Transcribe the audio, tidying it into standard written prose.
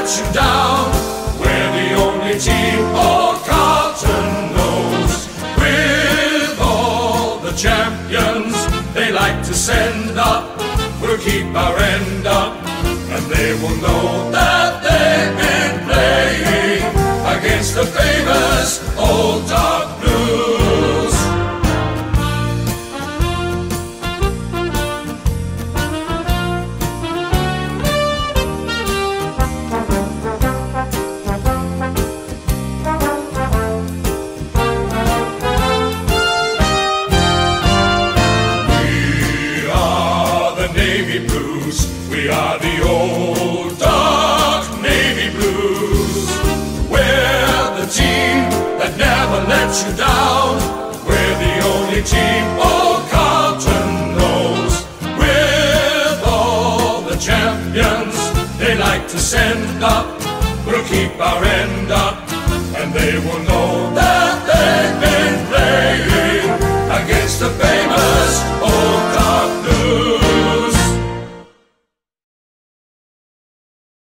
let you down. We're the only team all Carlton knows. With all the champions they like to send up, we'll keep our end up, and they will know that they've been playing against the famous Old Dark Blues. Navy Blues, we are the Old Dark Navy Blues. We're the team that never lets you down. We're the only team all Carlton knows. With all the champions they like to send up, we'll keep our end up, and they will know that they've been playing